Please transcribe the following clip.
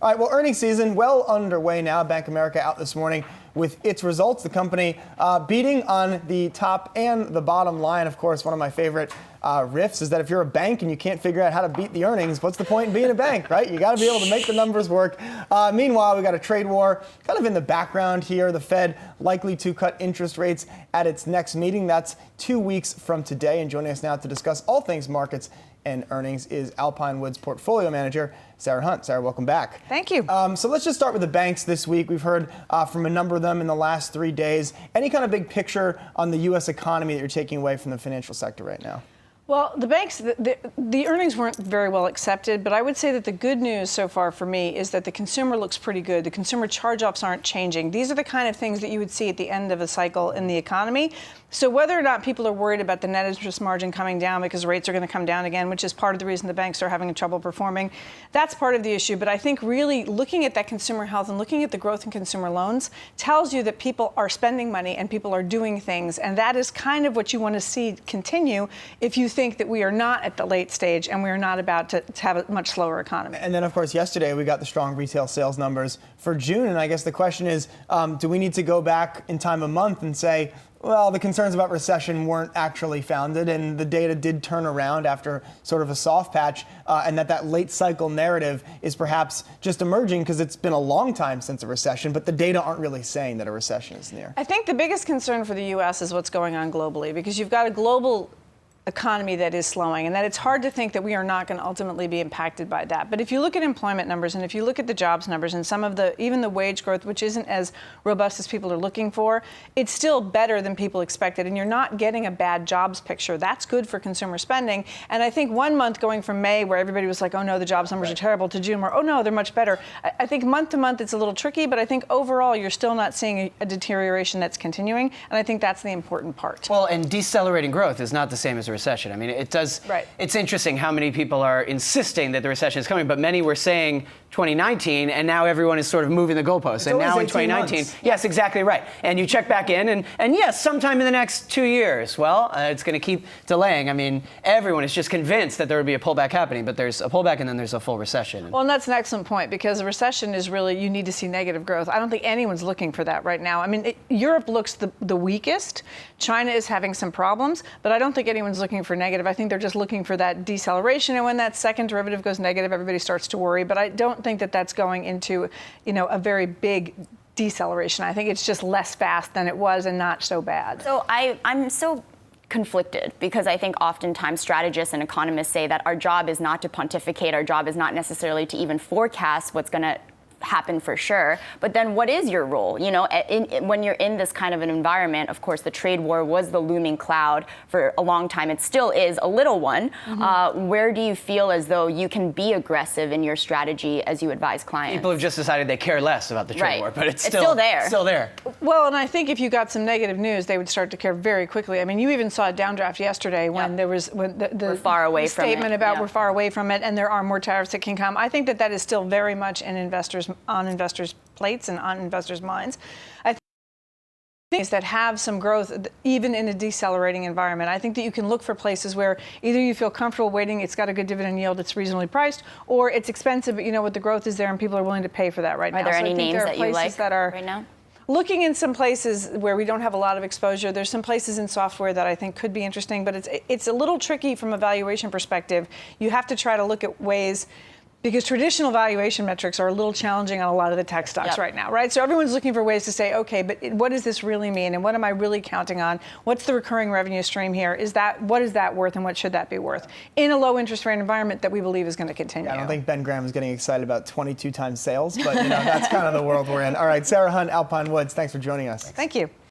All right, well, earnings season well underway now. Bank of America out this morning with its results. The company beating on the top and the bottom line. Of course, one of my favorite riffs is that if you're a bank and you can't figure out how to beat the earnings, what's the point in being a bank, right? You got to be able to make the numbers work. Meanwhile, we got a trade war kind of in the background here. The Fed likely to cut interest rates at its next meeting. That's 2 weeks from today. And joining us now to discuss all things markets and earnings is Alpine Wood's portfolio manager, Sarah Hunt. Sarah, welcome back. Thank you. So let's just start with the banks this week. We've heard from a number of them in the last 3 days. Any kind of big picture on the U.S. economy that you're taking away from the financial sector right now? Well, the banks, the earnings weren't very well accepted, but I would say that the good news so far for me is that the consumer looks pretty good. The consumer charge-offs aren't changing. These are the kind of things that you would see at the end of a cycle in the economy. So whether or not people are worried about the net interest margin coming down because rates are going to come down again, which is part of the reason the banks are having trouble performing, that's part of the issue. But I think really looking at that consumer health and looking at the growth in consumer loans tells you that people are spending money and people are doing things. And that is kind of what you want to see continue if you think that we are not at the late stage and we are not about to have a much slower economy. And then, of course, yesterday we got the strong retail sales numbers for June. And I guess the question is, do we need to go back in time a month and say, well, the concerns about recession weren't actually founded, and the data did turn around after sort of a soft patch, and that late cycle narrative is perhaps just emerging because it's been a long time since a recession, but the data aren't really saying that a recession is near. I think the biggest concern for the U.S. is what's going on globally, because you've got a global economy that is slowing, and that it's hard to think that we are not going to ultimately be impacted by that. But if you look at employment numbers and if you look at the jobs numbers and some of even the wage growth, which isn't as robust as people are looking for, it's still better than people expected, and you're not getting a bad jobs picture. That's good for consumer spending. And I think 1 month going from May, where everybody was like, oh no, the jobs numbers are terrible, to June, where, oh no, they're much better. I think month to month it's a little tricky, but I think overall you're still not seeing a deterioration that's continuing, and I think that's the important part. Well, and decelerating growth is not the same as a recession. I mean, it does. Right. It's interesting how many people are insisting that the recession is coming, but many were saying 2019, and now everyone is sort of moving the goalposts. It's and now in 2019, months. yes, exactly right. And you check back in, and yes, sometime in the next 2 years. Well, it's going to keep delaying. I mean, everyone is just convinced that there would be a pullback happening, but there's a pullback and then there's a full recession. Well, and that's an excellent point, because a recession is really, you need to see negative growth. I don't think anyone's looking for that right now. I mean, Europe looks the weakest. China is having some problems, but I don't think anyone's looking for negative. I think they're just looking for that deceleration, and when that second derivative goes negative, everybody starts to worry. But I don't think that that's going into, a very big deceleration. I think it's just less fast than it was and not so bad. So I'm so conflicted, because I think oftentimes strategists and economists say that our job is not to pontificate, our job is not necessarily to even forecast what's going to happen for sure. But then what is your role? When you're in this kind of an environment, of course, the trade war was the looming cloud for a long time. It still is a little one. Mm-hmm. Where do you feel as though you can be aggressive in your strategy as you advise clients? People have just decided they care less about the trade war, but it's still there. Still there. Well, and I think if you got some negative news, they would start to care very quickly. I mean, you even saw a downdraft yesterday when there was we're far away from statement it. about we're far away from it, and there are more tariffs that can come. I think that is still very much on investors' plates and on investors' minds. I think that have some growth even in a decelerating environment. I think that you can look for places where either you feel comfortable waiting, it's got a good dividend yield, it's reasonably priced, or it's expensive, but you know what, the growth is there and people are willing to pay for that right now. Are there any names that you like right now? Looking in some places where we don't have a lot of exposure, there's some places in software that I think could be interesting, but it's a little tricky from a valuation perspective. You have to try to look at ways, because traditional valuation metrics are a little challenging on a lot of the tech stocks right now, right? So everyone's looking for ways to say, okay, but what does this really mean? And what am I really counting on? What's the recurring revenue stream here? What is that worth, and what should that be worth in a low interest rate environment that we believe is going to continue? Yeah, I don't think Ben Graham is getting excited about 22 times sales, but that's kind of the world we're in. All right, Sarah Hunt, Alpine Woods, thanks for joining us. Thank you.